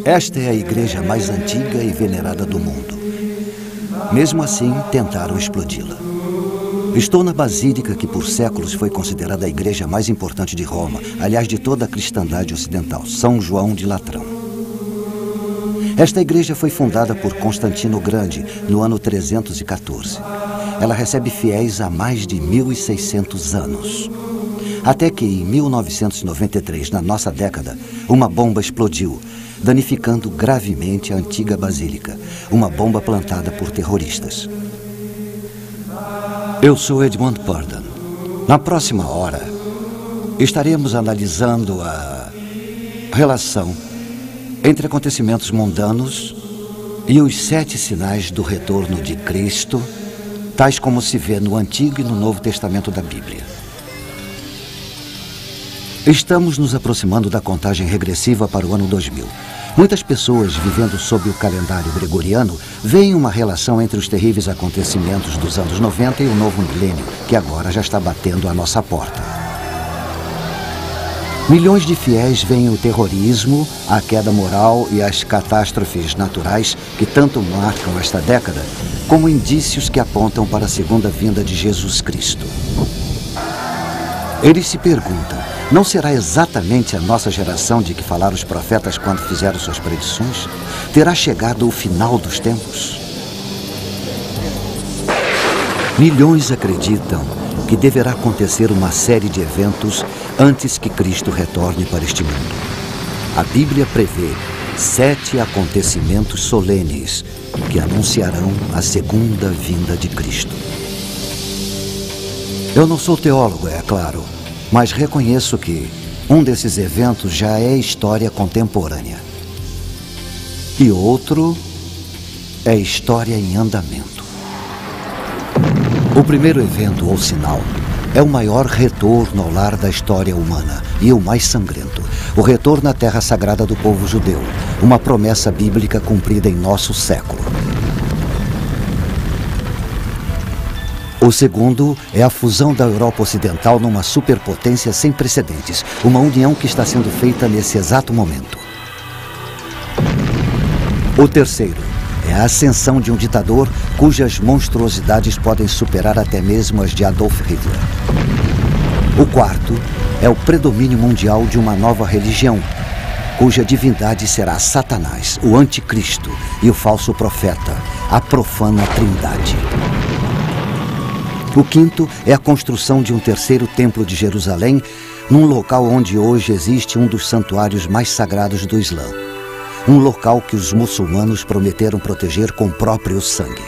Esta é a igreja mais antiga e venerada do mundo. Mesmo assim, tentaram explodi-la. Estou na basílica que por séculos foi considerada a igreja mais importante de Roma, aliás, de toda a cristandade ocidental, São João de Latrão. Esta igreja foi fundada por Constantino o Grande no ano 314. Ela recebe fiéis há mais de 1.600 anos. Até que em 1993, na nossa década, uma bomba explodiu, danificando gravemente a antiga basílica, uma bomba plantada por terroristas. Eu sou Edmund Purdon. Na próxima hora, estaremos analisando a relação entre acontecimentos mundanos e os 7 sinais do retorno de Cristo, tais como se vê no Antigo e no Novo Testamento da Bíblia. Estamos nos aproximando da contagem regressiva para o ano 2000. Muitas pessoas vivendo sob o calendário gregoriano veem uma relação entre os terríveis acontecimentos dos anos 90 e o novo milênio, que agora já está batendo à nossa porta. Milhões de fiéis veem o terrorismo, a queda moral e as catástrofes naturais que tanto marcam esta década como indícios que apontam para a segunda vinda de Jesus Cristo. Eles se perguntam: não será exatamente a nossa geração de que falaram os profetas quando fizeram suas predições? Terá chegado o final dos tempos? Milhões acreditam que deverá acontecer uma série de eventos antes que Cristo retorne para este mundo. A Bíblia prevê 7 acontecimentos solenes que anunciarão a segunda vinda de Cristo. Eu não sou teólogo, é claro, mas reconheço que um desses eventos já é história contemporânea. E outro é história em andamento. O primeiro evento, ou sinal, é o maior retorno ao lar da história humana e o mais sangrento. O retorno à terra sagrada do povo judeu, uma promessa bíblica cumprida em nosso século. O segundo é a fusão da Europa Ocidental numa superpotência sem precedentes, uma união que está sendo feita nesse exato momento. O terceiro é a ascensão de um ditador cujas monstruosidades podem superar até mesmo as de Adolf Hitler. O quarto é o predomínio mundial de uma nova religião, cuja divindade será Satanás, o anticristo e o falso profeta, a profana trindade. O quinto é a construção de um terceiro templo de Jerusalém, num local onde hoje existe um dos santuários mais sagrados do Islã. Um local que os muçulmanos prometeram proteger com o próprio sangue.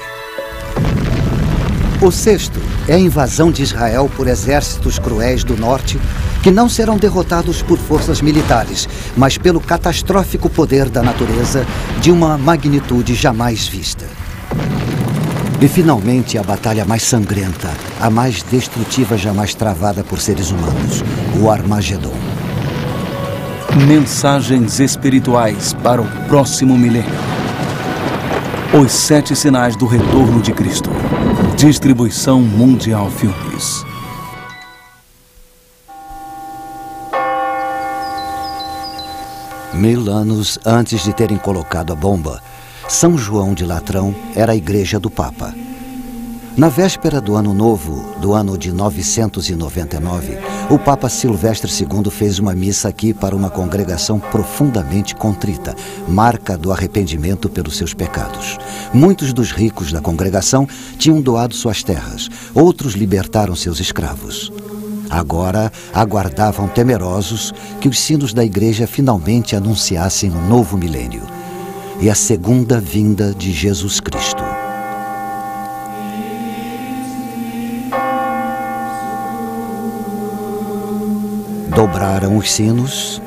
O sexto é a invasão de Israel por exércitos cruéis do norte, que não serão derrotados por forças militares, mas pelo catastrófico poder da natureza de uma magnitude jamais vista. E finalmente a batalha mais sangrenta, a mais destrutiva jamais travada por seres humanos, o Armagedon. Mensagens espirituais para o próximo milênio. Os 7 sinais do retorno de Cristo. Distribuição Mundial Filmes. Mil anos antes de terem colocado a bomba, São João de Latrão era a igreja do Papa. Na véspera do Ano Novo, do ano de 999, o Papa Silvestre II fez uma missa aqui para uma congregação profundamente contrita, marca do arrependimento pelos seus pecados. Muitos dos ricos da congregação tinham doado suas terras, outros libertaram seus escravos. Agora aguardavam temerosos que os sinos da igreja finalmente anunciassem um novo milênio e a segunda vinda de Jesus Cristo. Dobraram os sinos,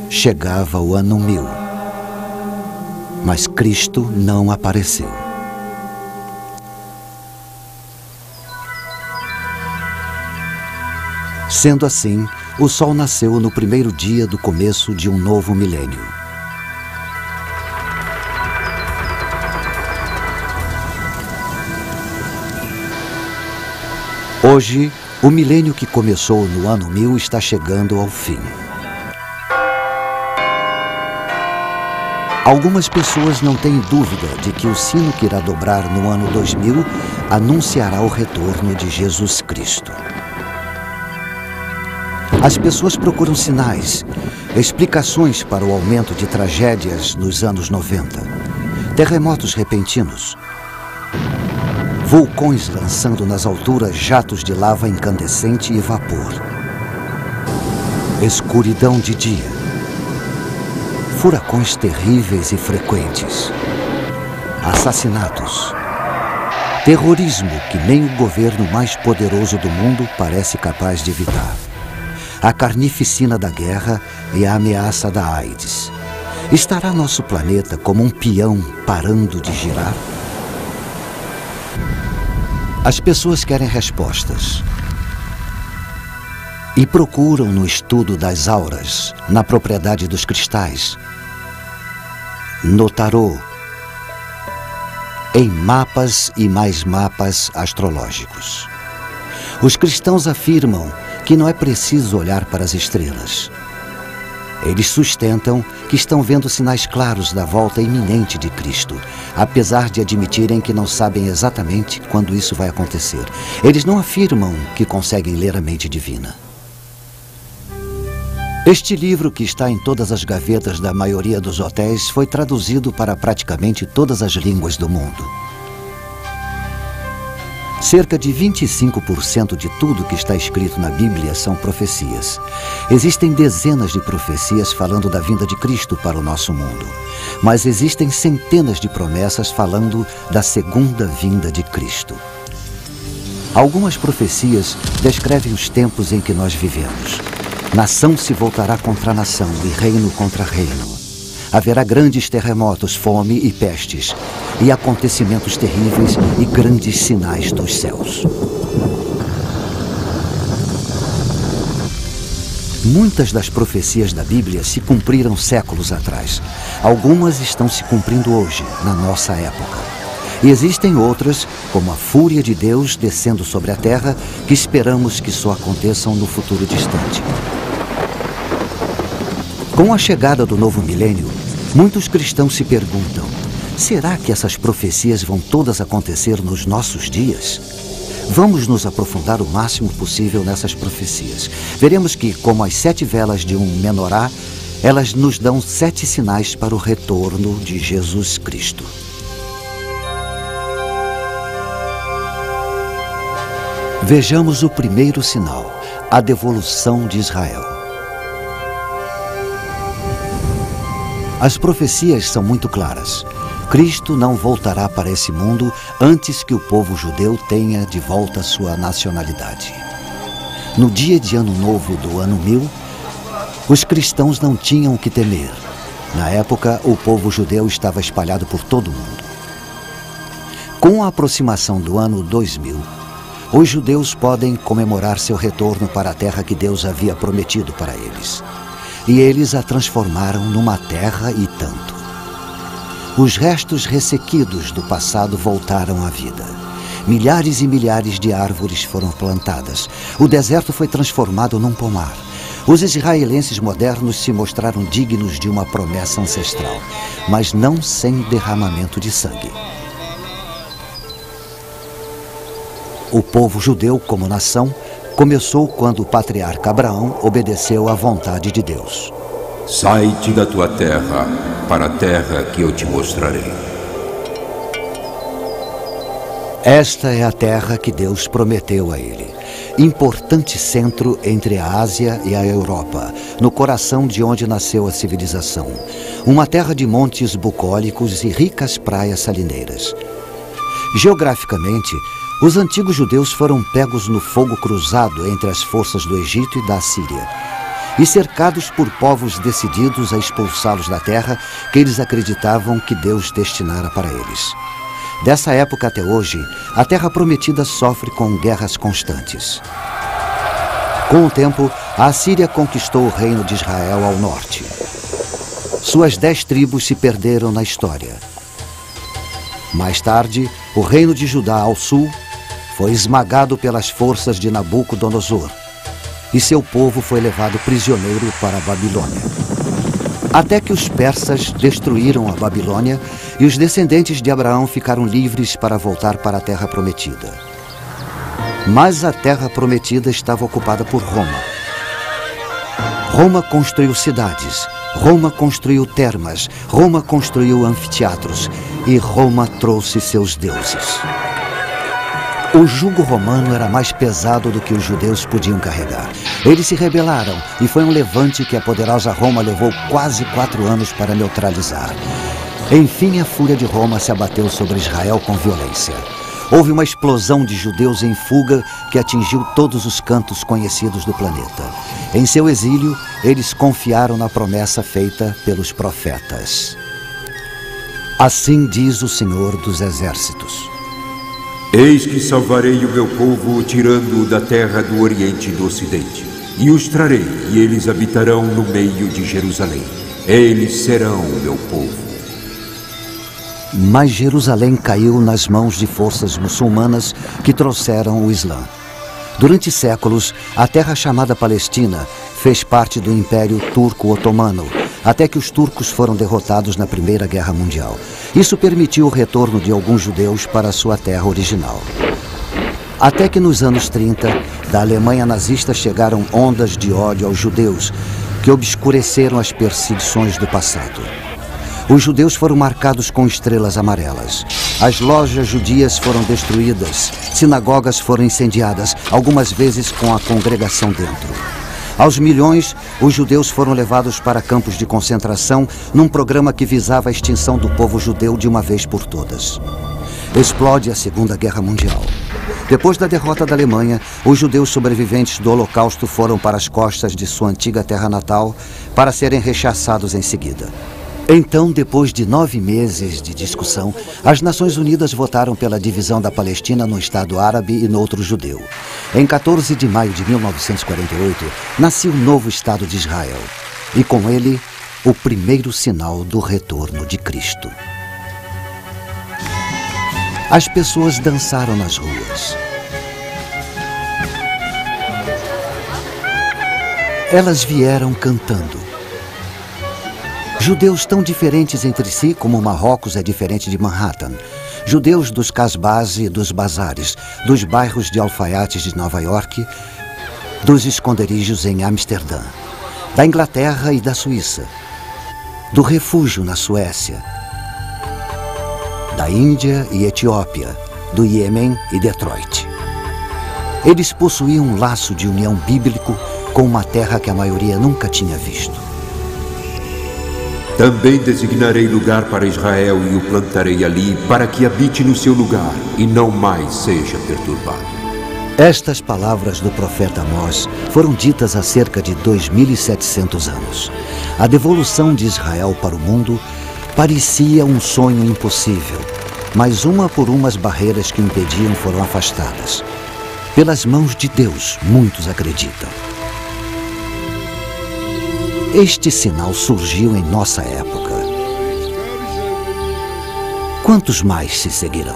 chegava o ano 1000, mas Cristo não apareceu. Sendo assim, o sol nasceu no primeiro dia do começo de um novo milênio. Hoje, O milênio que começou no ano 1000 está chegando ao fim. Algumas pessoas não têm dúvida de que o sino que irá dobrar no ano 2000 anunciará o retorno de Jesus Cristo. As pessoas procuram sinais, explicações para o aumento de tragédias nos anos 90, terremotos repentinos, vulcões lançando nas alturas jatos de lava incandescente e vapor, escuridão de dia, furacões terríveis e frequentes, assassinatos, terrorismo que nem o governo mais poderoso do mundo parece capaz de evitar, a carnificina da guerra e a ameaça da AIDS. Estará nosso planeta como um peão parando de girar? As pessoas querem respostas e procuram no estudo das auras, na propriedade dos cristais, no tarô, em mapas e mais mapas astrológicos. Os cristãos afirmam que não é preciso olhar para as estrelas. Eles sustentam que estão vendo sinais claros da volta iminente de Cristo, apesar de admitirem que não sabem exatamente quando isso vai acontecer. Eles não afirmam que conseguem ler a mente divina. Este livro, que está em todas as gavetas da maioria dos hotéis, foi traduzido para praticamente todas as línguas do mundo. Cerca de 25% de tudo que está escrito na Bíblia são profecias. Existem dezenas de profecias falando da vinda de Cristo para o nosso mundo, mas existem centenas de promessas falando da segunda vinda de Cristo. Algumas profecias descrevem os tempos em que nós vivemos. Nação se voltará contra nação e reino contra reino. Haverá grandes terremotos, fome e pestes, e acontecimentos terríveis e grandes sinais dos céus. Muitas das profecias da Bíblia se cumpriram séculos atrás. Algumas estão se cumprindo hoje, na nossa época. E existem outras, como a fúria de Deus descendo sobre a terra, que esperamos que só aconteçam no futuro distante. Com a chegada do novo milênio, muitos cristãos se perguntam: será que essas profecias vão todas acontecer nos nossos dias? Vamos nos aprofundar o máximo possível nessas profecias. Veremos que, como as 7 velas de um menorá, elas nos dão 7 sinais para o retorno de Jesus Cristo. Vejamos o primeiro sinal, a devolução de Israel. As profecias são muito claras. Cristo não voltará para esse mundo antes que o povo judeu tenha de volta sua nacionalidade. No dia de Ano Novo do ano 1000, os cristãos não tinham o que temer. Na época, o povo judeu estava espalhado por todo o mundo. Com a aproximação do ano 2000, os judeus podem comemorar seu retorno para a terra que Deus havia prometido para eles. E eles a transformaram numa terra e tanto. Os restos ressequidos do passado voltaram à vida. Milhares e milhares de árvores foram plantadas. O deserto foi transformado num pomar. Os israelenses modernos se mostraram dignos de uma promessa ancestral, mas não sem derramamento de sangue. O povo judeu, como nação, começou quando o patriarca Abraão obedeceu à vontade de Deus. Sai-te da tua terra, para a terra que eu te mostrarei. Esta é a terra que Deus prometeu a ele. Importante centro entre a Ásia e a Europa, no coração de onde nasceu a civilização. Uma terra de montes bucólicos e ricas praias salineiras. Geograficamente, os antigos judeus foram pegos no fogo cruzado entre as forças do Egito e da Síria, e cercados por povos decididos a expulsá-los da terra que eles acreditavam que Deus destinara para eles. Dessa época até hoje, a Terra Prometida sofre com guerras constantes. Com o tempo, a Assíria conquistou o reino de Israel ao norte. Suas 10 tribos se perderam na história. Mais tarde, o reino de Judá ao sul foi esmagado pelas forças de Nabucodonosor e seu povo foi levado prisioneiro para a Babilônia. Até que os persas destruíram a Babilônia e os descendentes de Abraão ficaram livres para voltar para a Terra Prometida. Mas a Terra Prometida estava ocupada por Roma. Roma construiu cidades, Roma construiu termas, Roma construiu anfiteatros e Roma trouxe seus deuses. O jugo romano era mais pesado do que os judeus podiam carregar. Eles se rebelaram e foi um levante que a poderosa Roma levou quase 4 anos para neutralizar. Enfim, a fúria de Roma se abateu sobre Israel com violência. Houve uma explosão de judeus em fuga que atingiu todos os cantos conhecidos do planeta. Em seu exílio, eles confiaram na promessa feita pelos profetas. Assim diz o Senhor dos Exércitos: Eis que salvarei o meu povo, tirando-o da terra do Oriente e do Ocidente. E os trarei, e eles habitarão no meio de Jerusalém. Eles serão o meu povo. Mas Jerusalém caiu nas mãos de forças muçulmanas que trouxeram o Islã. Durante séculos, a terra chamada Palestina fez parte do Império Turco-Otomano, até que os turcos foram derrotados na Primeira Guerra Mundial. Isso permitiu o retorno de alguns judeus para sua terra original. Até que nos anos 30, da Alemanha nazista chegaram ondas de ódio aos judeus, que obscureceram as perseguições do passado. Os judeus foram marcados com estrelas amarelas. As lojas judias foram destruídas, sinagogas foram incendiadas, algumas vezes com a congregação dentro. Aos milhões, os judeus foram levados para campos de concentração num programa que visava a extinção do povo judeu de uma vez por todas. Explode a Segunda Guerra Mundial. Depois da derrota da Alemanha, os judeus sobreviventes do Holocausto foram para as costas de sua antiga terra natal para serem rechaçados em seguida. Então, depois de 9 meses de discussão, as Nações Unidas votaram pela divisão da Palestina no Estado árabe e no outro judeu. Em 14 de maio de 1948, nasceu o novo Estado de Israel. E com ele, o primeiro sinal do retorno de Cristo. As pessoas dançaram nas ruas. Elas vieram cantando. Judeus tão diferentes entre si como Marrocos é diferente de Manhattan. Judeus dos casbás e dos bazares, dos bairros de alfaiates de Nova York, dos esconderijos em Amsterdã, da Inglaterra e da Suíça, do refúgio na Suécia, da Índia e Etiópia, do Iêmen e Detroit. Eles possuíam um laço de união bíblico com uma terra que a maioria nunca tinha visto. Também designarei lugar para Israel e o plantarei ali, para que habite no seu lugar e não mais seja perturbado. Estas palavras do profeta Amós foram ditas há cerca de 2.700 anos. A devolução de Israel para o mundo parecia um sonho impossível, mas uma por uma as barreiras que impediam foram afastadas. Pelas mãos de Deus, muitos acreditam. Este sinal surgiu em nossa época. Quantos mais se seguirão?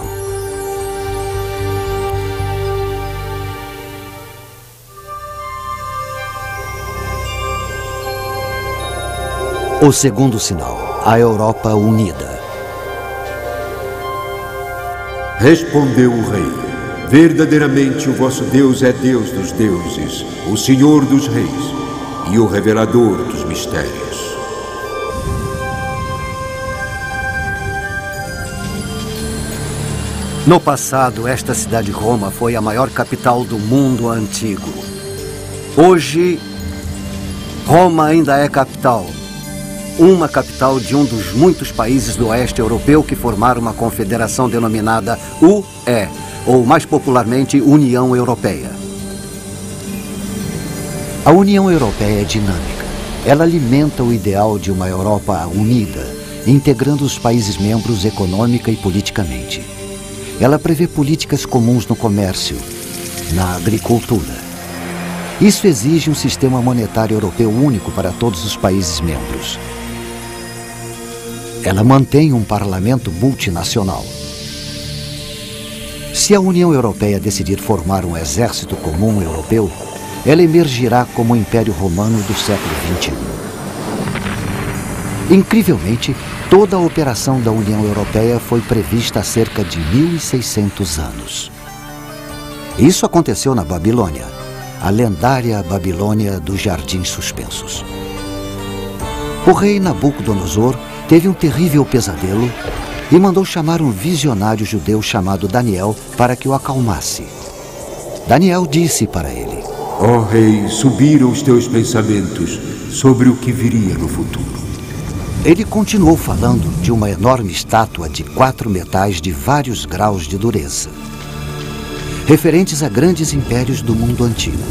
O segundo sinal, a Europa unida. Respondeu o rei: verdadeiramente o vosso Deus é Deus dos deuses, o Senhor dos reis e o revelador dos mistérios. No passado, esta cidade Roma foi a maior capital do mundo antigo. Hoje, Roma ainda é capital. Uma capital de um dos muitos países do oeste europeu que formaram uma confederação denominada UE, ou mais popularmente União Europeia. A União Europeia é dinâmica. Ela alimenta o ideal de uma Europa unida, integrando os países membros econômica e politicamente. Ela prevê políticas comuns no comércio, na agricultura. Isso exige um sistema monetário europeu único para todos os países membros. Ela mantém um parlamento multinacional. Se a União Europeia decidir formar um exército comum europeu, ela emergirá como o Império Romano do século XXI. Incrivelmente, toda a operação da União Europeia foi prevista há cerca de 1600 anos. Isso aconteceu na Babilônia, a lendária Babilônia dos Jardins Suspensos. O rei Nabucodonosor teve um terrível pesadelo e mandou chamar um visionário judeu chamado Daniel para que o acalmasse. Daniel disse para ele: Ó rei, subiram os teus pensamentos sobre o que viria no futuro. Ele continuou falando de uma enorme estátua de 4 metais de vários graus de dureza, referentes a grandes impérios do mundo antigo.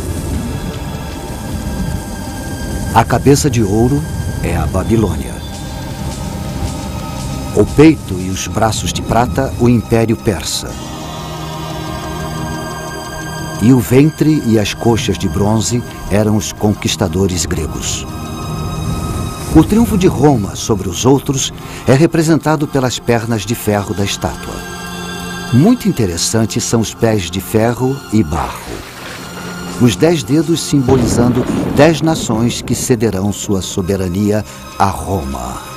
A cabeça de ouro é a Babilônia. O peito e os braços de prata, o Império Persa. E o ventre e as coxas de bronze eram os conquistadores gregos. O triunfo de Roma sobre os outros é representado pelas pernas de ferro da estátua. Muito interessantes são os pés de ferro e barro. Os 10 dedos simbolizando 10 nações que cederão sua soberania a Roma.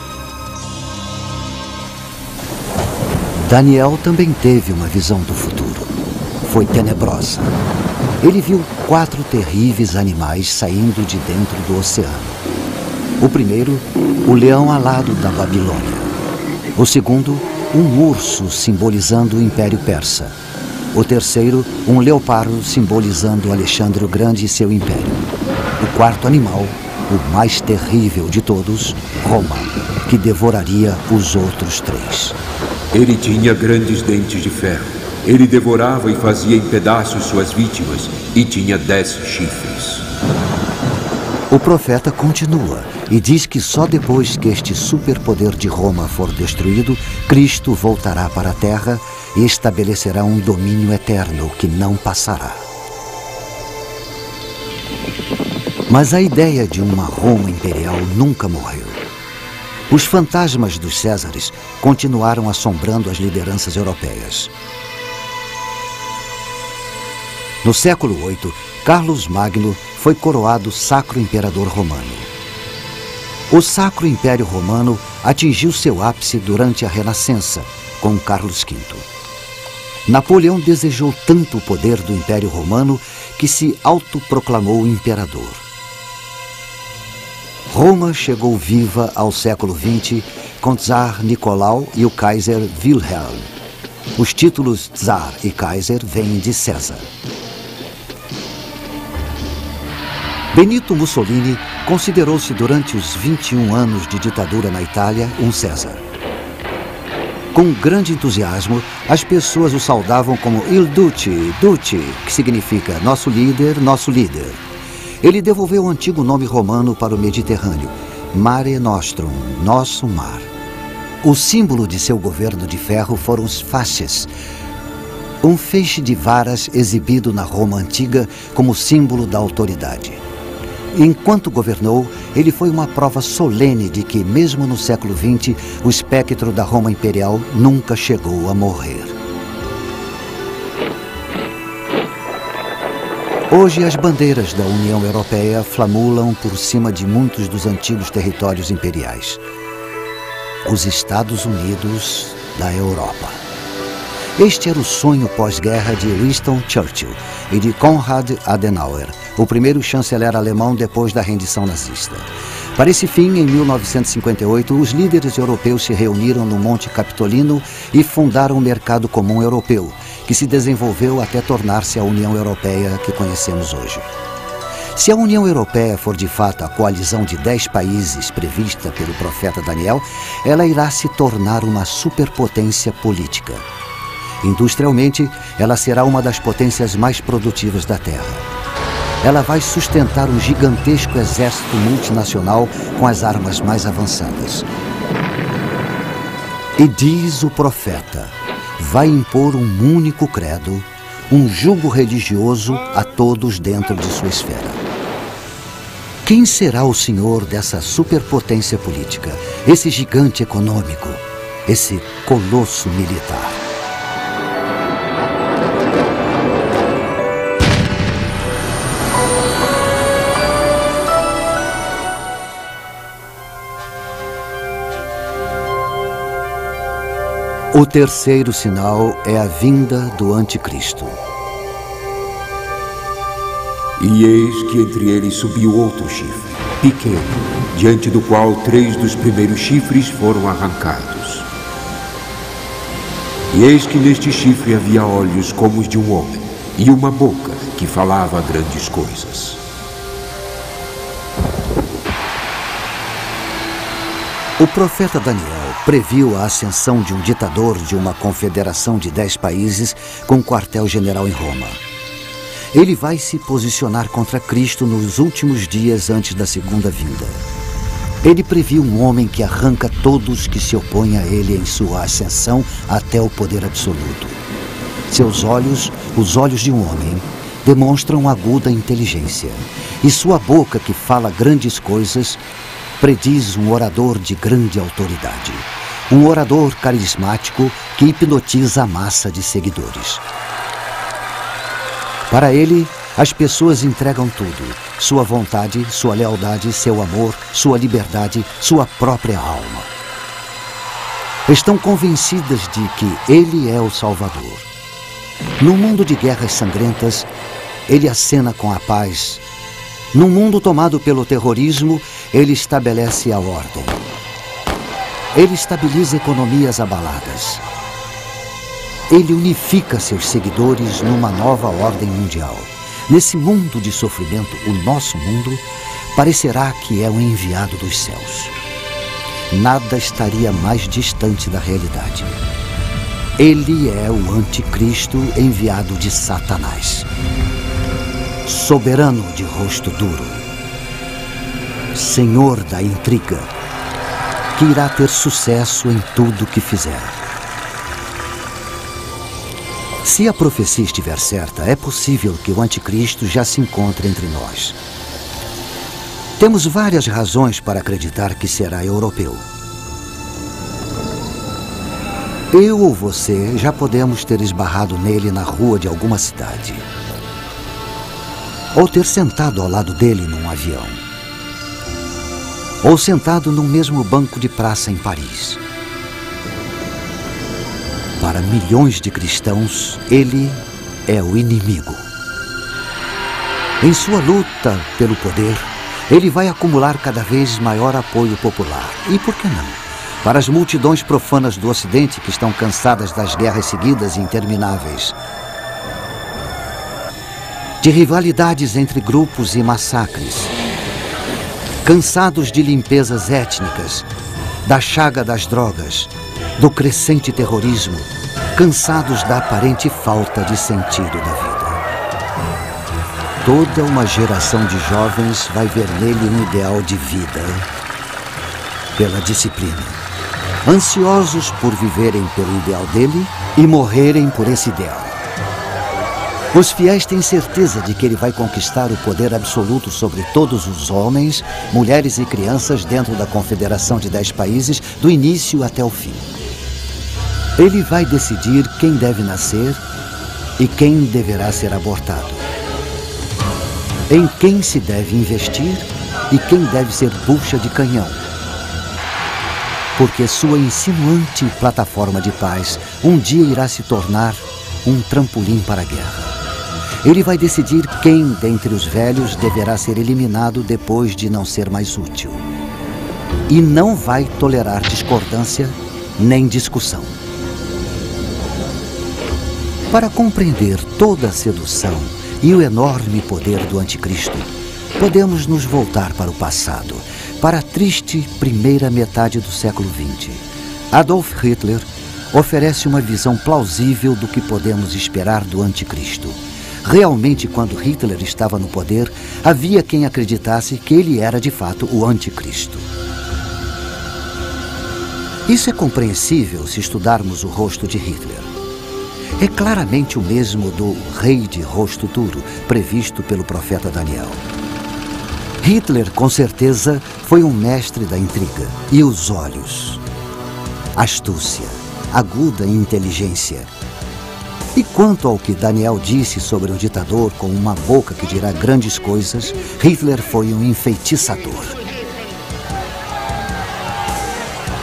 Daniel também teve uma visão do futuro. Foi tenebrosa. Ele viu 4 terríveis animais saindo de dentro do oceano. O primeiro, o leão alado da Babilônia. O segundo, um urso simbolizando o Império Persa. O terceiro, um leopardo simbolizando Alexandre o Grande e seu império. O quarto animal, o mais terrível de todos, Roma, que devoraria os outros 3. Ele tinha grandes dentes de ferro. Ele devorava e fazia em pedaços suas vítimas e tinha 10 chifres. O profeta continua e diz que só depois que este superpoder de Roma for destruído, Cristo voltará para a terra e estabelecerá um domínio eterno que não passará. Mas a ideia de uma Roma imperial nunca morreu. Os fantasmas dos Césares continuaram assombrando as lideranças europeias. No século VIII, Carlos Magno foi coroado Sacro Imperador Romano. O Sacro Império Romano atingiu seu ápice durante a Renascença, com Carlos V. Napoleão desejou tanto o poder do Império Romano que se autoproclamou imperador. Roma chegou viva ao século XX com Tsar Nicolau e o Kaiser Wilhelm. Os títulos Tsar e Kaiser vêm de César. Benito Mussolini considerou-se durante os 21 anos de ditadura na Itália um César. Com grande entusiasmo, as pessoas o saudavam como Il Duce, Duce, que significa nosso líder, nosso líder. Ele devolveu o antigo nome romano para o Mediterrâneo, Mare Nostrum, nosso mar. O símbolo de seu governo de ferro foram os fasces, um feixe de varas exibido na Roma antiga como símbolo da autoridade. Enquanto governou, ele foi uma prova solene de que, mesmo no século XX, o espectro da Roma imperial nunca chegou a morrer. Hoje, as bandeiras da União Europeia flamulam por cima de muitos dos antigos territórios imperiais. Os Estados Unidos da Europa. Este era o sonho pós-guerra de Winston Churchill e de Konrad Adenauer, o primeiro chanceler alemão depois da rendição nazista. Para esse fim, em 1958, os líderes europeus se reuniram no Monte Capitolino e fundaram o Mercado Comum Europeu, que se desenvolveu até tornar-se a União Europeia que conhecemos hoje. Se a União Europeia for de fato a coalizão de 10 países prevista pelo profeta Daniel, ela irá se tornar uma superpotência política. Industrialmente, ela será uma das potências mais produtivas da Terra. Ela vai sustentar um gigantesco exército multinacional com as armas mais avançadas. E diz o profeta, vai impor um único credo, um jugo religioso a todos dentro de sua esfera. Quem será o senhor dessa superpotência política, esse gigante econômico, esse colosso militar? O terceiro sinal é a vinda do anticristo. E eis que entre eles subiu outro chifre, pequeno, diante do qual 3 dos primeiros chifres foram arrancados. E eis que neste chifre havia olhos como os de um homem, e uma boca que falava grandes coisas. O profeta Daniel previu a ascensão de um ditador de uma confederação de 10 países com quartel-general em Roma. Ele vai se posicionar contra Cristo nos últimos dias antes da segunda vinda. Ele previu um homem que arranca todos que se opõem a ele em sua ascensão até o poder absoluto. Seus olhos, os olhos de um homem, demonstram aguda inteligência, e sua boca, que fala grandes coisas, prediz um orador de grande autoridade. Um orador carismático que hipnotiza a massa de seguidores. Para ele, as pessoas entregam tudo: sua vontade, sua lealdade, seu amor, sua liberdade, sua própria alma. Estão convencidas de que ele é o Salvador. Num mundo de guerras sangrentas, ele acena com a paz. Num mundo tomado pelo terrorismo, ele estabelece a ordem. Ele estabiliza economias abaladas. Ele unifica seus seguidores numa nova ordem mundial. Nesse mundo de sofrimento, o nosso mundo, parecerá que é um enviado dos céus. Nada estaria mais distante da realidade. Ele é o anticristo enviado de Satanás. Soberano de rosto duro. Senhor da intriga, que irá ter sucesso em tudo que fizer. Se a profecia estiver certa, é possível que o anticristo já se encontre entre nós. Temos várias razões para acreditar que será europeu. Eu ou você já podemos ter esbarrado nele na rua de alguma cidade. Ou ter sentado ao lado dele num avião. Ou sentado no mesmo banco de praça em Paris. Para milhões de cristãos, ele é o inimigo. Em sua luta pelo poder, ele vai acumular cada vez maior apoio popular. E por que não? Para as multidões profanas do Ocidente que estão cansadas das guerras seguidas e intermináveis. De rivalidades entre grupos e massacres. Cansados de limpezas étnicas, da chaga das drogas, do crescente terrorismo, cansados da aparente falta de sentido da vida. Toda uma geração de jovens vai ver nele um ideal de vida, pela disciplina, ansiosos por viverem pelo ideal dele e morrerem por esse ideal. Os fiéis têm certeza de que ele vai conquistar o poder absoluto sobre todos os homens, mulheres e crianças dentro da confederação de 10 países, do início até o fim. Ele vai decidir quem deve nascer e quem deverá ser abortado. Em quem se deve investir e quem deve ser bucha de canhão. Porque sua insinuante plataforma de paz um dia irá se tornar um trampolim para a guerra. Ele vai decidir quem dentre os velhos deverá ser eliminado depois de não ser mais útil. E não vai tolerar discordância nem discussão. Para compreender toda a sedução e o enorme poder do anticristo, podemos nos voltar para o passado, para a triste primeira metade do século XX. Adolf Hitler oferece uma visão plausível do que podemos esperar do anticristo. Realmente, quando Hitler estava no poder, havia quem acreditasse que ele era de fato o anticristo. Isso é compreensível se estudarmos o rosto de Hitler. É claramente o mesmo do rei de rosto duro, previsto pelo profeta Daniel. Hitler, com certeza, foi um mestre da intriga. E os olhos? Astúcia, aguda inteligência. E quanto ao que Daniel disse sobre um ditador com uma boca que dirá grandes coisas, Hitler foi um enfeitiçador.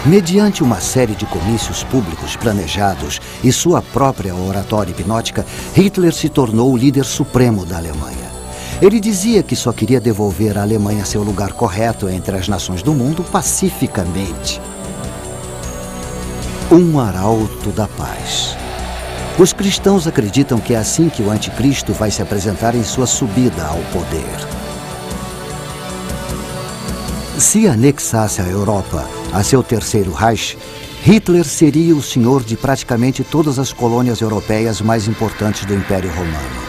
Mediante uma série de comícios públicos planejados e sua própria oratória hipnótica, Hitler se tornou o líder supremo da Alemanha. Ele dizia que só queria devolver à Alemanha seu lugar correto entre as nações do mundo pacificamente. Um arauto da paz. Os cristãos acreditam que é assim que o anticristo vai se apresentar em sua subida ao poder. Se anexasse a Europa a seu terceiro Reich, Hitler seria o senhor de praticamente todas as colônias europeias mais importantes do Império Romano.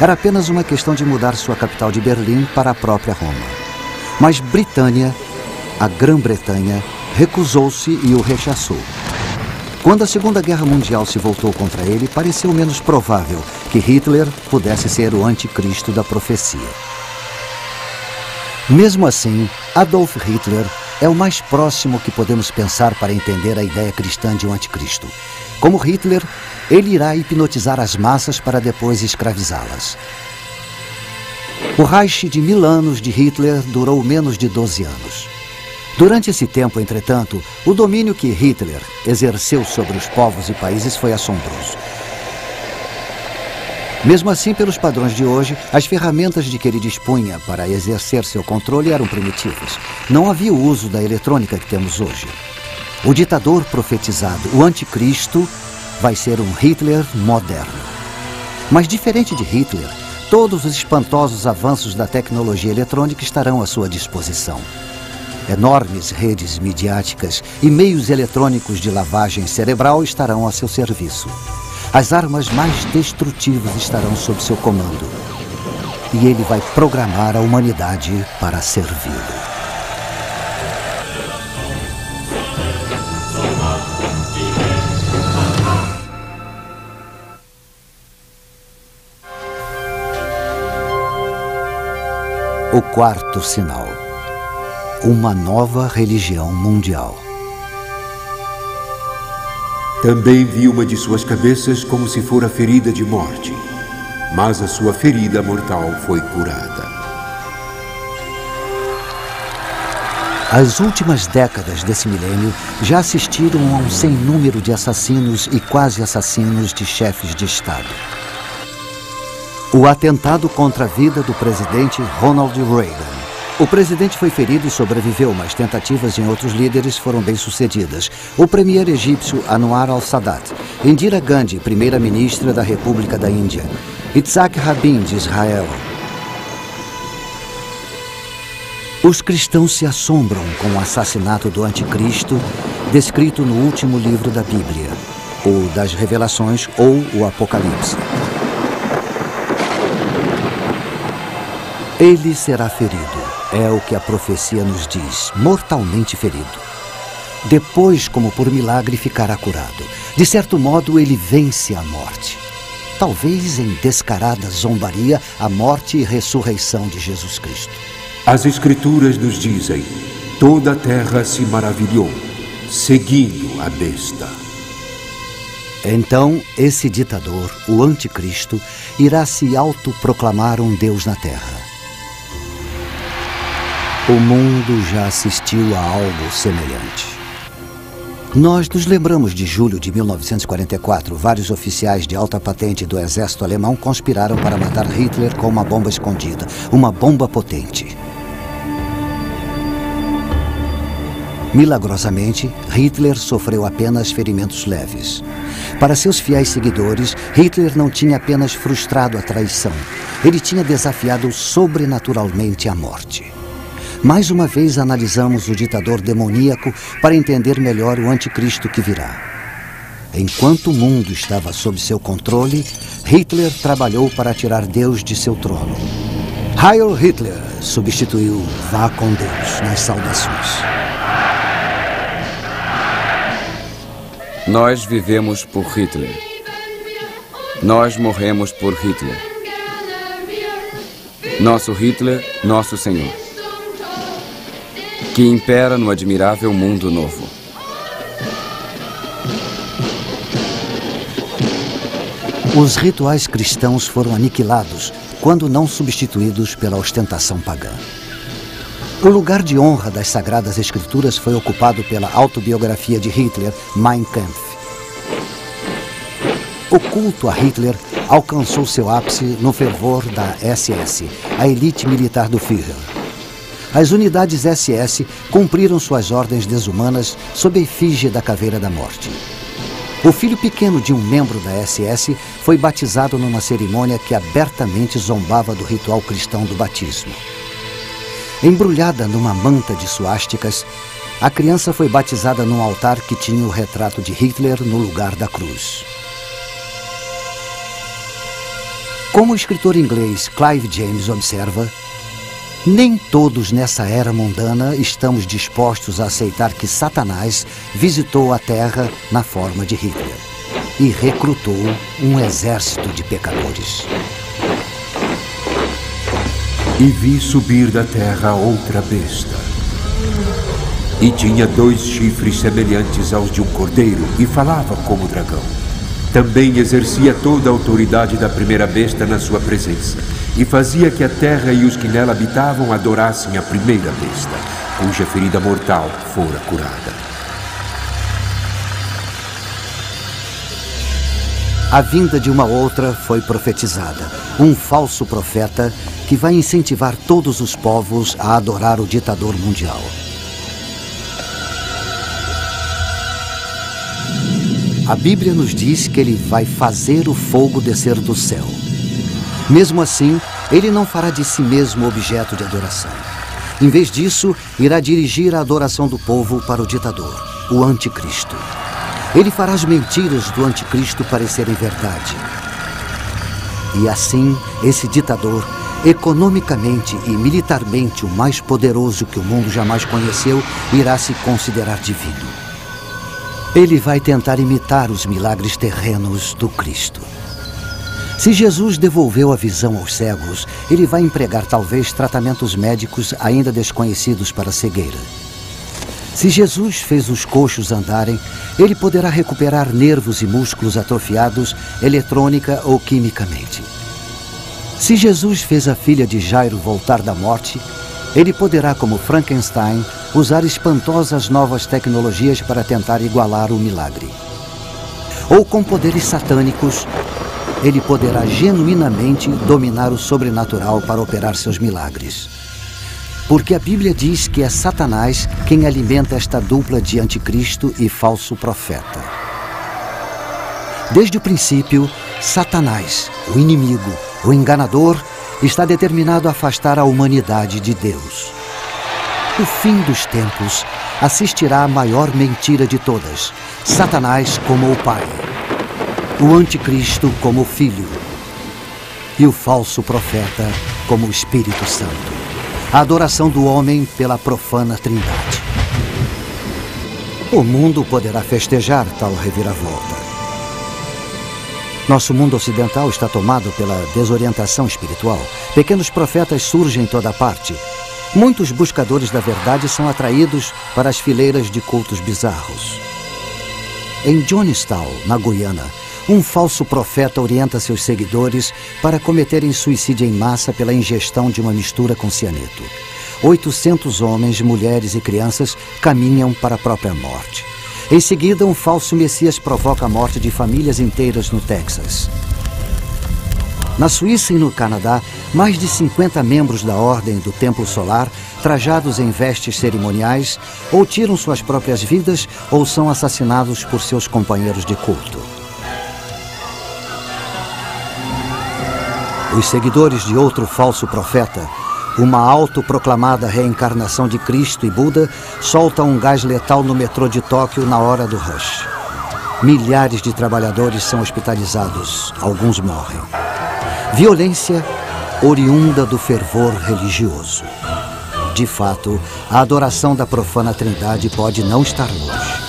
Era apenas uma questão de mudar sua capital de Berlim para a própria Roma. Mas Britânia, a Grã-Bretanha, recusou-se e o rechaçou. Quando a Segunda Guerra Mundial se voltou contra ele, pareceu menos provável que Hitler pudesse ser o anticristo da profecia. Mesmo assim, Adolf Hitler é o mais próximo que podemos pensar para entender a ideia cristã de um anticristo. Como Hitler, ele irá hipnotizar as massas para depois escravizá-las. O Reich de 1000 anos de Hitler durou menos de 12 anos. Durante esse tempo, entretanto, o domínio que Hitler exerceu sobre os povos e países foi assombroso. Mesmo assim, pelos padrões de hoje, as ferramentas de que ele dispunha para exercer seu controle eram primitivas. Não havia o uso da eletrônica que temos hoje. O ditador profetizado, o anticristo, vai ser um Hitler moderno. Mas diferente de Hitler, todos os espantosos avanços da tecnologia eletrônica estarão à sua disposição. Enormes redes midiáticas e meios eletrônicos de lavagem cerebral estarão a seu serviço. As armas mais destrutivas estarão sob seu comando. E ele vai programar a humanidade para servi-lo. O quarto sinal. Uma nova religião mundial. Também vi uma de suas cabeças como se fora ferida de morte, mas a sua ferida mortal foi curada. As últimas décadas desse milênio já assistiram a um sem número de assassinos e quase assassinos de chefes de Estado. O atentado contra a vida do presidente Ronald Reagan. O presidente foi ferido e sobreviveu, mas tentativas em outros líderes foram bem-sucedidas. O premier egípcio Anwar al-Sadat, Indira Gandhi, primeira-ministra da República da Índia, Yitzhak Rabin, de Israel. Os cristãos se assombram com o assassinato do anticristo, descrito no último livro da Bíblia, o das Revelações ou o Apocalipse. Ele será ferido. É o que a profecia nos diz, mortalmente ferido. Depois, como por milagre, ficará curado. De certo modo, ele vence a morte. Talvez em descarada zombaria, a morte e ressurreição de Jesus Cristo. As Escrituras nos dizem: toda a terra se maravilhou, seguindo a besta. Então, esse ditador, o anticristo, irá se autoproclamar um Deus na terra. O mundo já assistiu a algo semelhante. Nós nos lembramos de julho de 1944. Vários oficiais de alta patente do exército alemão conspiraram para matar Hitler com uma bomba escondida, uma bomba potente. Milagrosamente, Hitler sofreu apenas ferimentos leves. Para seus fiéis seguidores, Hitler não tinha apenas frustrado a traição. Ele tinha desafiado sobrenaturalmente a morte. Mais uma vez analisamos o ditador demoníaco para entender melhor o anticristo que virá. Enquanto o mundo estava sob seu controle, Hitler trabalhou para tirar Deus de seu trono. Heil Hitler substituiu Vá com Deus nas saudações. Nós vivemos por Hitler. Nós morremos por Hitler. Nosso Hitler, nosso Senhor, que impera no admirável mundo novo. Os rituais cristãos foram aniquilados quando não substituídos pela ostentação pagã. O lugar de honra das Sagradas Escrituras foi ocupado pela autobiografia de Hitler, Mein Kampf. O culto a Hitler alcançou seu ápice no fervor da SS, a elite militar do Führer. As unidades SS cumpriram suas ordens desumanas sob a efígie da Caveira da Morte. O filho pequeno de um membro da SS foi batizado numa cerimônia que abertamente zombava do ritual cristão do batismo. Embrulhada numa manta de suásticas, a criança foi batizada num altar que tinha o retrato de Hitler no lugar da cruz. Como o escritor inglês Clive James observa, nem todos nessa era mundana estamos dispostos a aceitar que Satanás visitou a Terra na forma de Hitler e recrutou um exército de pecadores. E vi subir da terra outra besta. E tinha 2 chifres semelhantes aos de um cordeiro e falava como dragão. Também exercia toda a autoridade da primeira besta na sua presença e fazia que a terra e os que nela habitavam adorassem a primeira besta, cuja ferida mortal fora curada. A vinda de uma outra foi profetizada, um falso profeta que vai incentivar todos os povos a adorar o ditador mundial. A Bíblia nos diz que ele vai fazer o fogo descer do céu. Mesmo assim, ele não fará de si mesmo objeto de adoração. Em vez disso, irá dirigir a adoração do povo para o ditador, o anticristo. Ele fará as mentiras do anticristo parecerem verdade. E assim, esse ditador, economicamente e militarmente o mais poderoso que o mundo jamais conheceu, irá se considerar divino. Ele vai tentar imitar os milagres terrenos do Cristo. Se Jesus devolveu a visão aos cegos, ele vai empregar talvez tratamentos médicos ainda desconhecidos para a cegueira. Se Jesus fez os coxos andarem, ele poderá recuperar nervos e músculos atrofiados eletrônica ou quimicamente. Se Jesus fez a filha de Jairo voltar da morte, ele poderá, como Frankenstein, usar espantosas novas tecnologias para tentar igualar o milagre. Ou com poderes satânicos, ele poderá genuinamente dominar o sobrenatural para operar seus milagres. Porque a Bíblia diz que é Satanás quem alimenta esta dupla de anticristo e falso profeta. Desde o princípio, Satanás, o inimigo, o enganador, está determinado a afastar a humanidade de Deus. O fim dos tempos assistirá à maior mentira de todas, Satanás como o Pai, o anticristo como o Filho e o falso profeta como o Espírito Santo. A adoração do homem pela profana Trindade. O mundo poderá festejar tal reviravolta. Nosso mundo ocidental está tomado pela desorientação espiritual. Pequenos profetas surgem em toda parte. Muitos buscadores da verdade são atraídos para as fileiras de cultos bizarros. Em Jonestown, na Guiana, um falso profeta orienta seus seguidores para cometerem suicídio em massa pela ingestão de uma mistura com cianeto. 800 homens, mulheres e crianças caminham para a própria morte. Em seguida, um falso messias provoca a morte de famílias inteiras no Texas. Na Suíça e no Canadá, mais de 50 membros da Ordem do Templo Solar, trajados em vestes cerimoniais, ou tiram suas próprias vidas ou são assassinados por seus companheiros de culto. Os seguidores de outro falso profeta, uma autoproclamada reencarnação de Cristo e Buda, soltam um gás letal no metrô de Tóquio na hora do rush. Milhares de trabalhadores são hospitalizados, alguns morrem. Violência oriunda do fervor religioso. De fato, a adoração da profana Trindade pode não estar longe.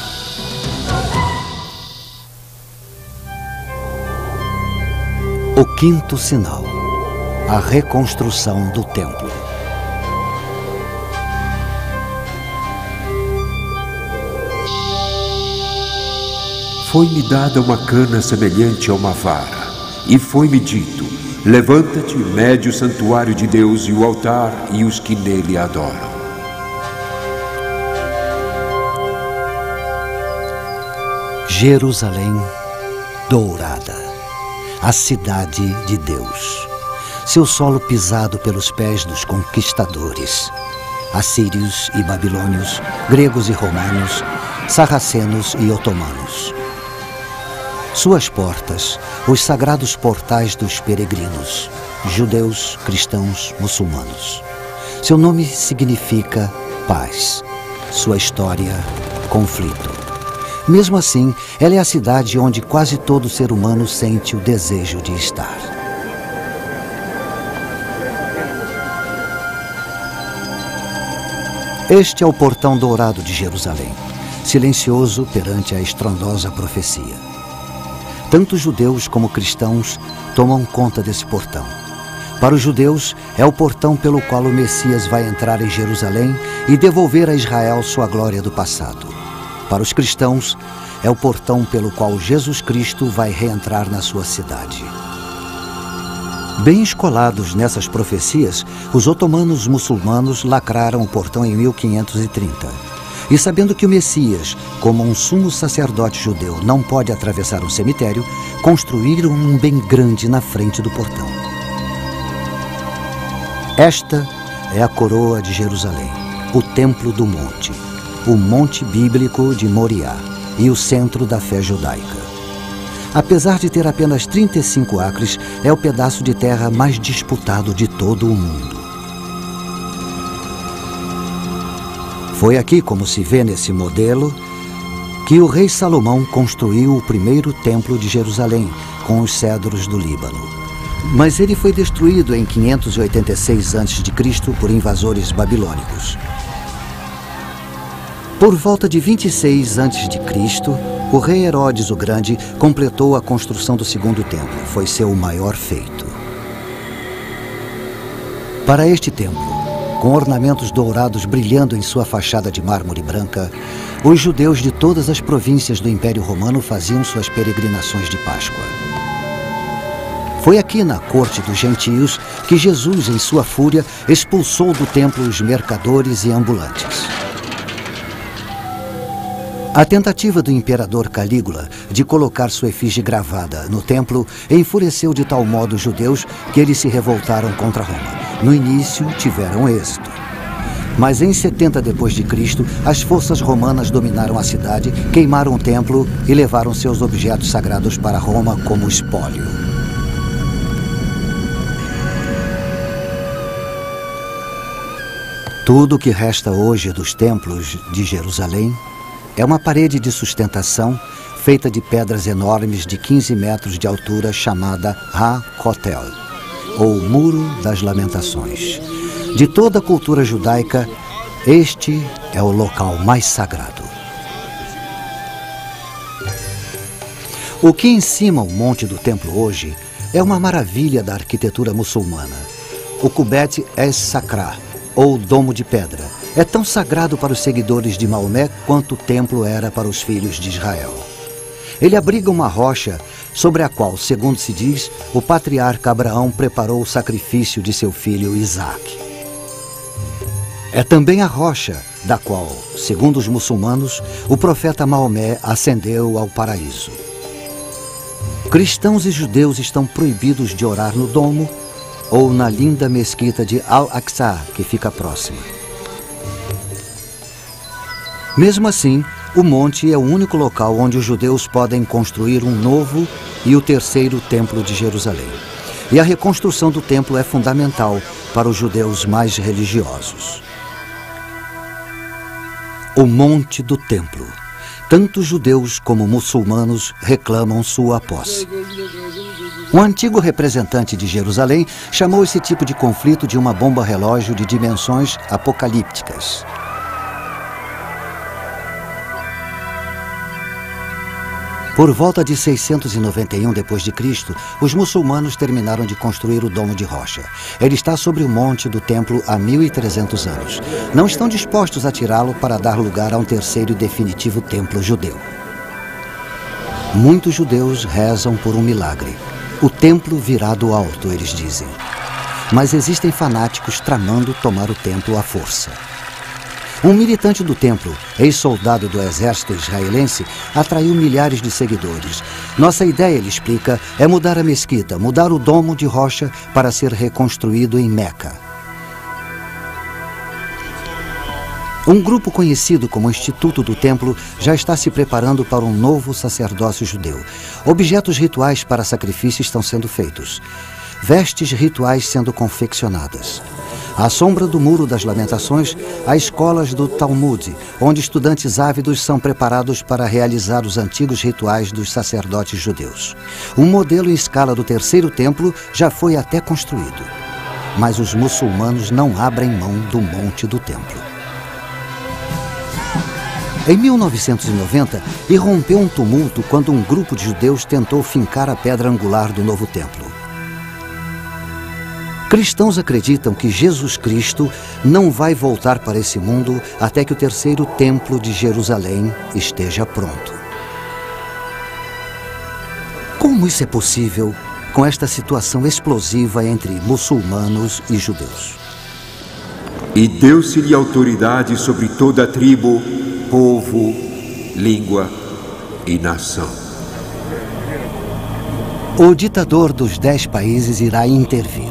O quinto sinal. A reconstrução do templo. Foi-me dada uma cana semelhante a uma vara, e foi-me dito: levanta-te, mede o santuário de Deus e o altar e os que nele adoram. Jerusalém dourada, a cidade de Deus. Seu solo pisado pelos pés dos conquistadores, assírios e babilônios, gregos e romanos, sarracenos e otomanos. Suas portas, os sagrados portais dos peregrinos, judeus, cristãos, muçulmanos. Seu nome significa paz. Sua história, conflito. Mesmo assim, ela é a cidade onde quase todo ser humano sente o desejo de estar. Este é o portão dourado de Jerusalém, silencioso perante a estrondosa profecia. Tanto judeus como cristãos tomam conta desse portão. Para os judeus, é o portão pelo qual o Messias vai entrar em Jerusalém e devolver a Israel sua glória do passado. Para os cristãos, é o portão pelo qual Jesus Cristo vai reentrar na sua cidade. Bem escolados nessas profecias, os otomanos muçulmanos lacraram o portão em 1530. E sabendo que o Messias, como um sumo sacerdote judeu, não pode atravessar um cemitério, construíram um bem grande na frente do portão. Esta é a coroa de Jerusalém, o Templo do Monte, o Monte Bíblico de Moriá e o centro da fé judaica. Apesar de ter apenas 35 acres, é o pedaço de terra mais disputado de todo o mundo. Foi aqui, como se vê nesse modelo, que o rei Salomão construiu o primeiro templo de Jerusalém, com os cedros do Líbano. Mas ele foi destruído em 586 a.C. por invasores babilônicos. Por volta de 26 a.C., o rei Herodes o Grande completou a construção do segundo templo. Foi seu maior feito. Para este templo, com ornamentos dourados brilhando em sua fachada de mármore branca, os judeus de todas as províncias do Império Romano faziam suas peregrinações de Páscoa. Foi aqui na corte dos gentios que Jesus, em sua fúria, expulsou do templo os mercadores e ambulantes. A tentativa do imperador Calígula de colocar sua efígie gravada no templo enfureceu de tal modo os judeus que eles se revoltaram contra Roma. No início, tiveram êxito. Mas em 70 d.C., as forças romanas dominaram a cidade, queimaram o templo e levaram seus objetos sagrados para Roma como espólio. Tudo o que resta hoje dos templos de Jerusalém é uma parede de sustentação feita de pedras enormes de 15 metros de altura chamada Ha-Kotel, ou Muro das Lamentações. De toda a cultura judaica, este é o local mais sagrado. O que encima o monte do templo hoje é uma maravilha da arquitetura muçulmana. O Kubet es-Sakra, ou Domo de Pedra, é tão sagrado para os seguidores de Maomé quanto o templo era para os filhos de Israel. Ele abriga uma rocha sobre a qual, segundo se diz, o patriarca Abraão preparou o sacrifício de seu filho Isaque. É também a rocha da qual, segundo os muçulmanos, o profeta Maomé ascendeu ao paraíso. Cristãos e judeus estão proibidos de orar no domo ou na linda mesquita de Al-Aqsa, que fica próxima. Mesmo assim, o monte é o único local onde os judeus podem construir um novo e o terceiro templo de Jerusalém. E a reconstrução do templo é fundamental para os judeus mais religiosos. O monte do templo. Tanto judeus como muçulmanos reclamam sua posse. Um antigo representante de Jerusalém chamou esse tipo de conflito de uma bomba relógio de dimensões apocalípticas. Por volta de 691 d.C., os muçulmanos terminaram de construir o Domo de Rocha. Ele está sobre o monte do templo há 1.300 anos. Não estão dispostos a tirá-lo para dar lugar a um terceiro e definitivo templo judeu. Muitos judeus rezam por um milagre. O templo virá do alto, eles dizem. Mas existem fanáticos tramando tomar o templo à força. Um militante do templo, ex-soldado do exército israelense, atraiu milhares de seguidores. Nossa ideia, ele explica, é mudar a mesquita, mudar o domo de rocha para ser reconstruído em Meca. Um grupo conhecido como Instituto do Templo já está se preparando para um novo sacerdócio judeu. Objetos rituais para sacrifício estão sendo feitos. Vestes rituais sendo confeccionadas. À sombra do Muro das Lamentações, há escolas do Talmud, onde estudantes ávidos são preparados para realizar os antigos rituais dos sacerdotes judeus. Um modelo em escala do Terceiro Templo já foi até construído. Mas os muçulmanos não abrem mão do Monte do Templo. Em 1990, irrompeu um tumulto quando um grupo de judeus tentou fincar a pedra angular do novo templo. Cristãos acreditam que Jesus Cristo não vai voltar para esse mundo até que o terceiro templo de Jerusalém esteja pronto. Como isso é possível com esta situação explosiva entre muçulmanos e judeus? E deu-se-lhe autoridade sobre toda a tribo, povo, língua e nação. O ditador dos 10 países irá intervir.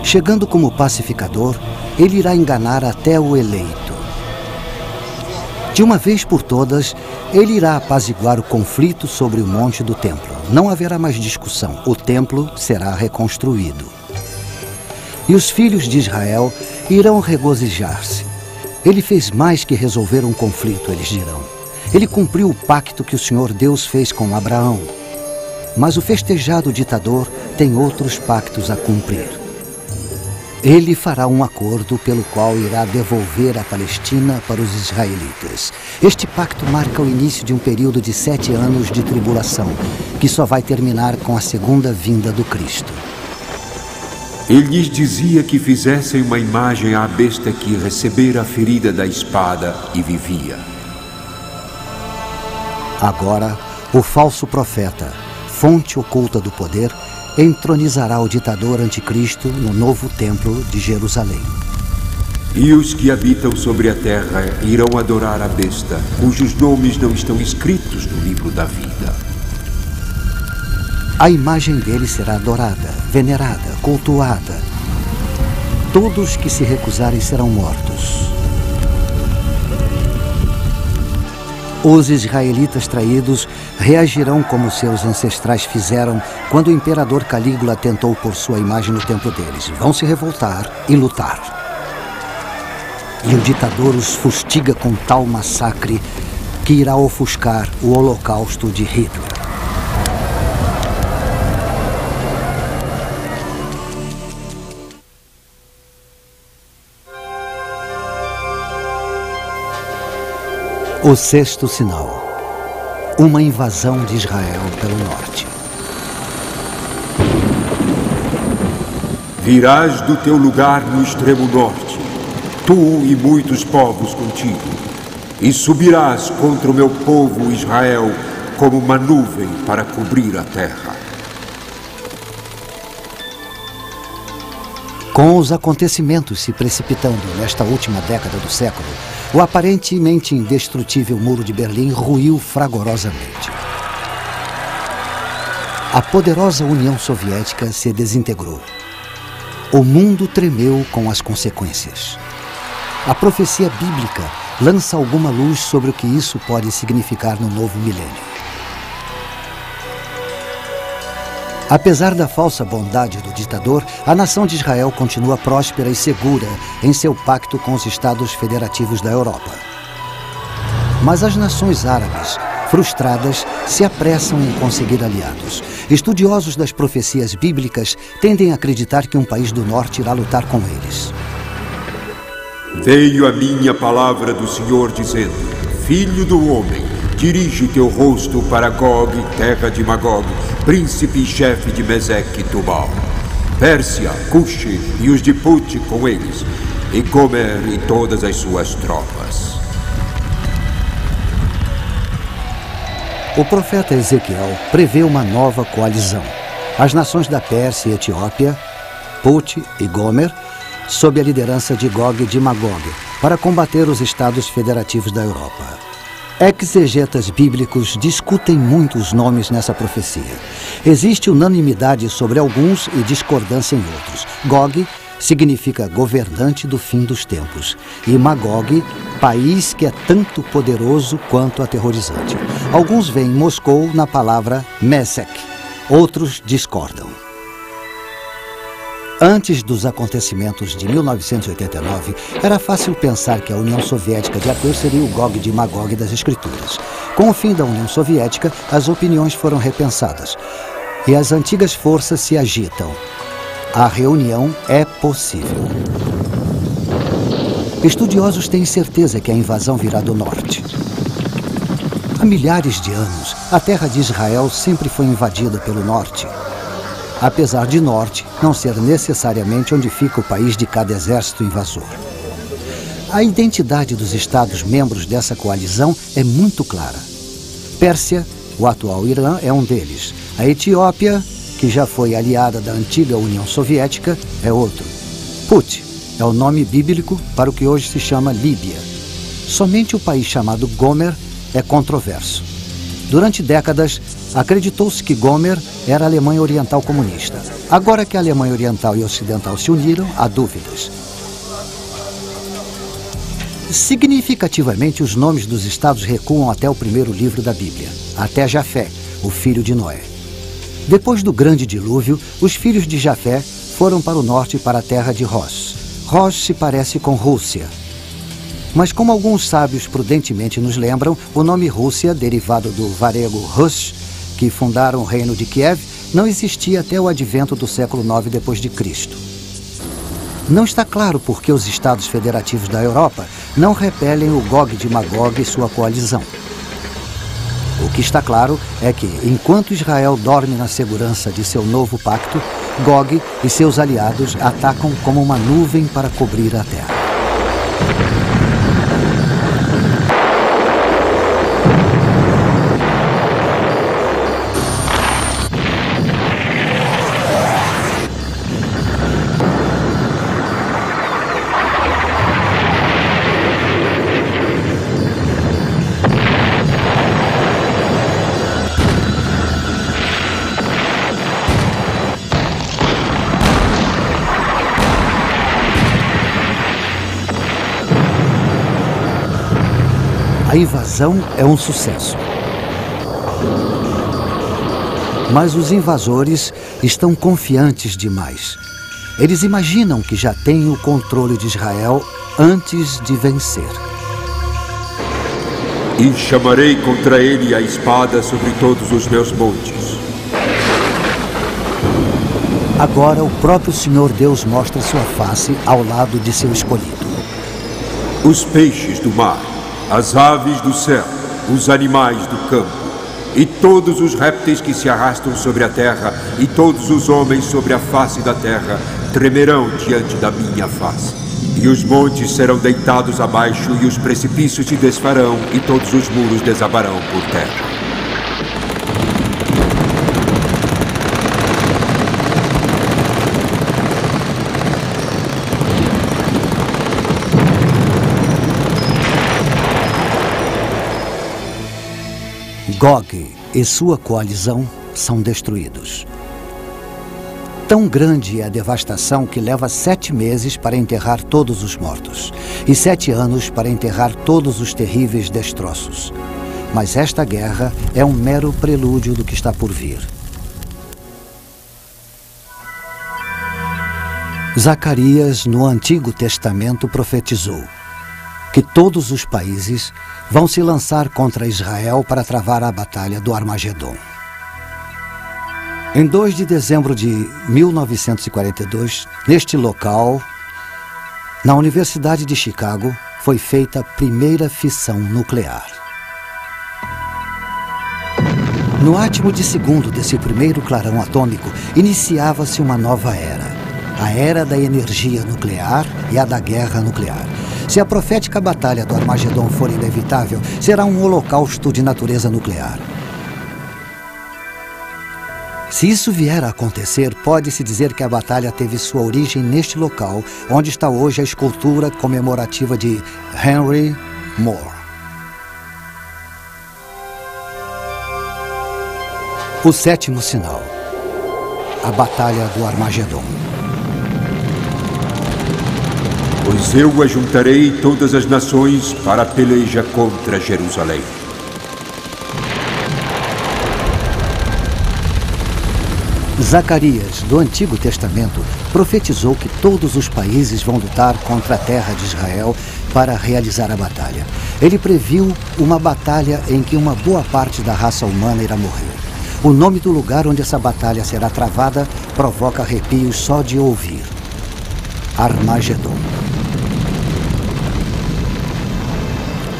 Chegando como pacificador, ele irá enganar até o eleito. De uma vez por todas, ele irá apaziguar o conflito sobre o Monte do Templo. Não haverá mais discussão. O templo será reconstruído. E os filhos de Israel irão regozijar-se. Ele fez mais que resolver um conflito, eles dirão. Ele cumpriu o pacto que o Senhor Deus fez com Abraão. Mas o festejado ditador tem outros pactos a cumprir. Ele fará um acordo pelo qual irá devolver a Palestina para os israelitas. Este pacto marca o início de um período de 7 anos de tribulação, que só vai terminar com a segunda vinda do Cristo. Ele lhes dizia que fizessem uma imagem à besta que recebera a ferida da espada e vivia. Agora, o falso profeta, fonte oculta do poder, entronizará o ditador anticristo no novo templo de Jerusalém. E os que habitam sobre a terra irão adorar a besta, cujos nomes não estão escritos no livro da vida. A imagem dele será adorada, venerada, cultuada. Todos que se recusarem serão mortos. Os israelitas traídos reagirão como seus ancestrais fizeram quando o imperador Calígula tentou pôr sua imagem no templo deles. Vão se revoltar e lutar. E o ditador os fustiga com tal massacre que irá ofuscar o holocausto de Hitler. O sexto sinal. Uma invasão de Israel pelo norte. Virás do teu lugar no extremo norte, tu e muitos povos contigo, e subirás contra o meu povo Israel como uma nuvem para cobrir a terra. Com os acontecimentos se precipitando nesta última década do século, o aparentemente indestrutível Muro de Berlim ruiu fragorosamente. A poderosa União Soviética se desintegrou. O mundo tremeu com as consequências. A profecia bíblica lança alguma luz sobre o que isso pode significar no novo milênio. Apesar da falsa bondade do ditador, a nação de Israel continua próspera e segura em seu pacto com os Estados Federativos da Europa. Mas as nações árabes, frustradas, se apressam em conseguir aliados. Estudiosos das profecias bíblicas tendem a acreditar que um país do norte irá lutar com eles. Veio a minha palavra do Senhor dizendo: Filho do homem, dirige o teu rosto para Gog, terra de Magog, príncipe e chefe de Meseque e Tubal, Pérsia, Cuxi e os de Put com eles, e Gomer e todas as suas tropas. O profeta Ezequiel prevê uma nova coalizão. As nações da Pérsia e Etiópia, Put e Gomer, sob a liderança de Gog de Magog, para combater os estados federativos da Europa. Exegetas bíblicos discutem muito os nomes nessa profecia. Existe unanimidade sobre alguns e discordância em outros. Gog significa governante do fim dos tempos. E Magog, país que é tanto poderoso quanto aterrorizante. Alguns veem Moscou na palavra Mesek, outros discordam. Antes dos acontecimentos de 1989, era fácil pensar que a União Soviética de ateu seria o Gog de Magog das Escrituras. Com o fim da União Soviética, as opiniões foram repensadas e as antigas forças se agitam. A reunião é possível. Estudiosos têm certeza que a invasão virá do norte. Há milhares de anos, a terra de Israel sempre foi invadida pelo norte. Apesar de norte não ser necessariamente onde fica o país de cada exército invasor. A identidade dos estados membros dessa coalizão é muito clara. Pérsia, o atual Irã, é um deles. A Etiópia, que já foi aliada da antiga União Soviética, é outro. Put é o nome bíblico para o que hoje se chama Líbia. Somente o país chamado Gomer é controverso. Durante décadas, acreditou-se que Gomer era a Alemanha Oriental comunista. Agora que a Alemanha Oriental e Ocidental se uniram, há dúvidas. Significativamente, os nomes dos estados recuam até o primeiro livro da Bíblia, até Jafé, o filho de Noé. Depois do grande dilúvio, os filhos de Jafé foram para o norte, para a terra de Rosh. Rosh se parece com Rússia. Mas como alguns sábios prudentemente nos lembram, o nome Rússia, derivado do varego Rus, que fundaram o reino de Kiev, não existia até o advento do século IX d.C. Não está claro por que os estados federativos da Europa não repelem o Gog de Magog e sua coalizão. O que está claro é que, enquanto Israel dorme na segurança de seu novo pacto, Gog e seus aliados atacam como uma nuvem para cobrir a terra. A invasão é um sucesso. Mas os invasores estão confiantes demais. Eles imaginam que já têm o controle de Israel antes de vencer. E chamarei contra ele a espada sobre todos os meus montes. Agora o próprio Senhor Deus mostra sua face ao lado de seu escolhido. Os peixes do mar, as aves do céu, os animais do campo, e todos os répteis que se arrastam sobre a terra, e todos os homens sobre a face da terra, tremerão diante da minha face. E os montes serão deitados abaixo, e os precipícios se desfarão, e todos os muros desabarão por terra. Gog e sua coalizão são destruídos. Tão grande é a devastação que leva 7 meses para enterrar todos os mortos e 7 anos para enterrar todos os terríveis destroços. Mas esta guerra é um mero prelúdio do que está por vir. Zacarias, no Antigo Testamento, profetizou que todos os países vão se lançar contra Israel para travar a batalha do Armagedon. Em 2 de dezembro de 1942, neste local, na Universidade de Chicago, foi feita a primeira fissão nuclear. No átimo de segundo desse primeiro clarão atômico, iniciava-se uma nova era. A era da energia nuclear e a da guerra nuclear. Se a profética batalha do Armagedon for inevitável, será um holocausto de natureza nuclear. Se isso vier a acontecer, pode-se dizer que a batalha teve sua origem neste local, onde está hoje a escultura comemorativa de Henry Moore. O 7º sinal. A Batalha do Armagedon. Pois eu ajuntarei todas as nações para a peleja contra Jerusalém. Zacarias, do Antigo Testamento, profetizou que todos os países vão lutar contra a terra de Israel para realizar a batalha. Ele previu uma batalha em que uma boa parte da raça humana irá morrer. O nome do lugar onde essa batalha será travada provoca arrepios só de ouvir. Armagedon.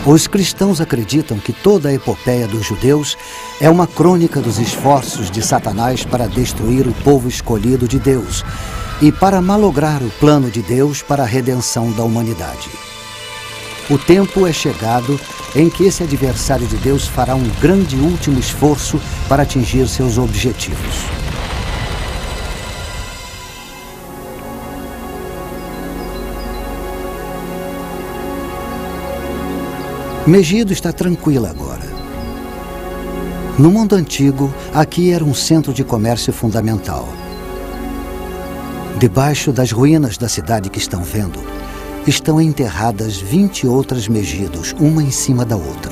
Os cristãos acreditam que toda a epopeia dos judeus é uma crônica dos esforços de Satanás para destruir o povo escolhido de Deus e para malograr o plano de Deus para a redenção da humanidade. O tempo é chegado em que esse adversário de Deus fará um grande último esforço para atingir seus objetivos. Megido está tranquila agora. No mundo antigo, aqui era um centro de comércio fundamental. Debaixo das ruínas da cidade que estão vendo, estão enterradas 20 outras Megidos, uma em cima da outra.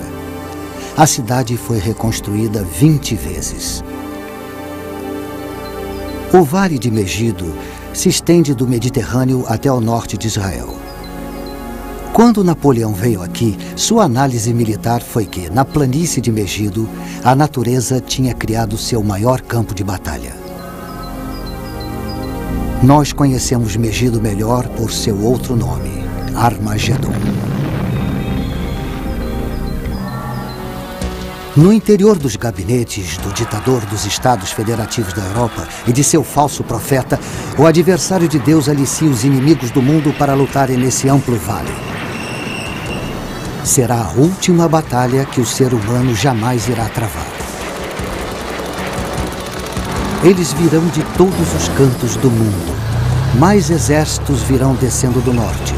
A cidade foi reconstruída 20 vezes. O Vale de Megido se estende do Mediterrâneo até o norte de Israel. Quando Napoleão veio aqui, sua análise militar foi que, na planície de Megido, a natureza tinha criado seu maior campo de batalha. Nós conhecemos Megido melhor por seu outro nome, Armagedon. No interior dos gabinetes do ditador dos Estados Federativos da Europa e de seu falso profeta, o adversário de Deus alicia os inimigos do mundo para lutarem nesse amplo vale. Será a última batalha que o ser humano jamais irá travar. Eles virão de todos os cantos do mundo. Mais exércitos virão descendo do norte.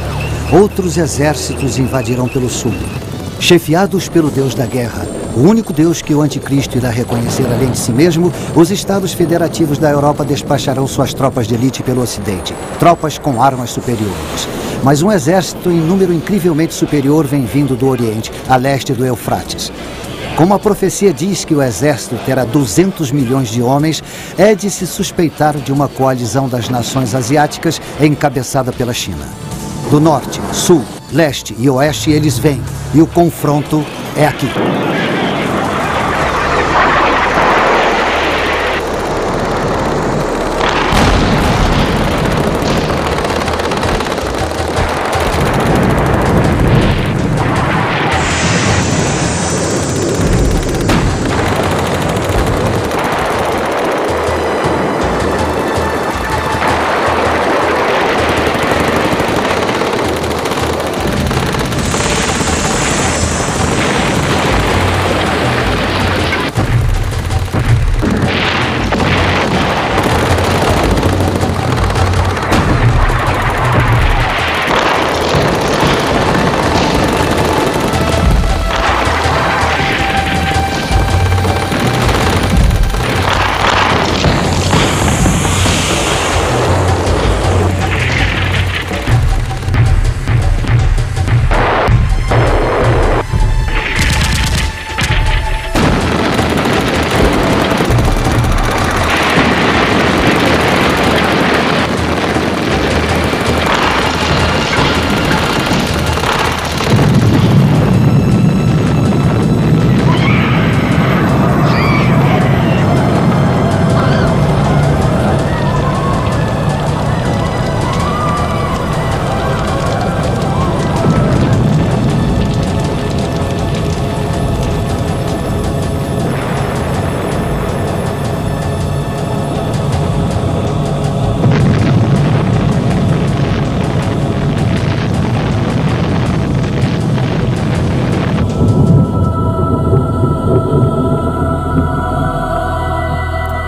Outros exércitos invadirão pelo sul. Chefiados pelo Deus da guerra, o único Deus que o anticristo irá reconhecer além de si mesmo, os Estados Federativos da Europa despacharão suas tropas de elite pelo ocidente, tropas com armas superiores. Mas um exército em número incrivelmente superior vem vindo do Oriente, a leste do Eufrates. Como a profecia diz que o exército terá 200 milhões de homens, é de se suspeitar de uma coalizão das nações asiáticas encabeçada pela China. Do norte, sul, leste e oeste eles vêm, e o confronto é aqui.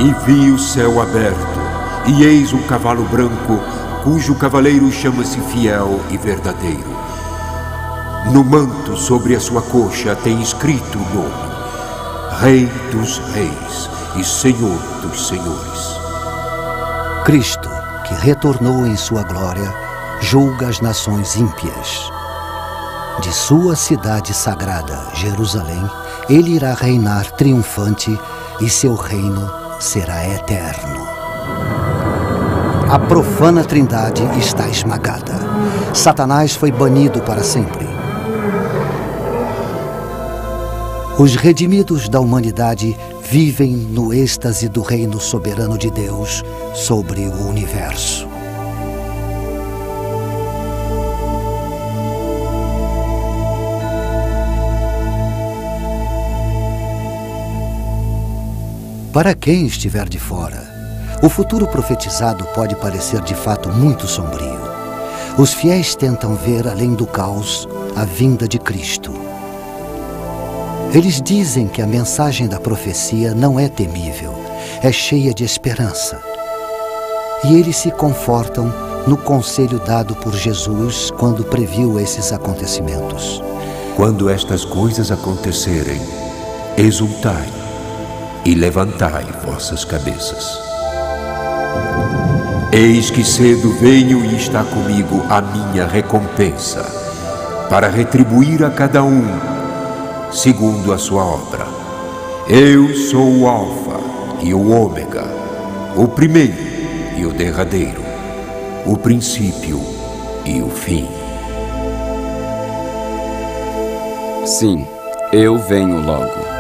E vi o céu aberto, e eis um cavalo branco, cujo cavaleiro chama-se Fiel e Verdadeiro. No manto sobre a sua coxa tem escrito o nome: Rei dos Reis e Senhor dos Senhores. Cristo, que retornou em sua glória, julga as nações ímpias. De sua cidade sagrada, Jerusalém, ele irá reinar triunfante e seu reino será eterno. A profana trindade está esmagada. Satanás foi banido para sempre. Os redimidos da humanidade vivem no êxtase do reino soberano de Deus sobre o universo. Para quem estiver de fora, o futuro profetizado pode parecer de fato muito sombrio. Os fiéis tentam ver, além do caos, a vinda de Cristo. Eles dizem que a mensagem da profecia não é temível, é cheia de esperança. E eles se confortam no conselho dado por Jesus quando previu esses acontecimentos. Quando estas coisas acontecerem, exultai e levantai vossas cabeças. Eis que cedo venho e está comigo a minha recompensa, para retribuir a cada um segundo a sua obra. Eu sou o Alfa e o Ômega, o primeiro e o derradeiro, o princípio e o fim. Sim, eu venho logo.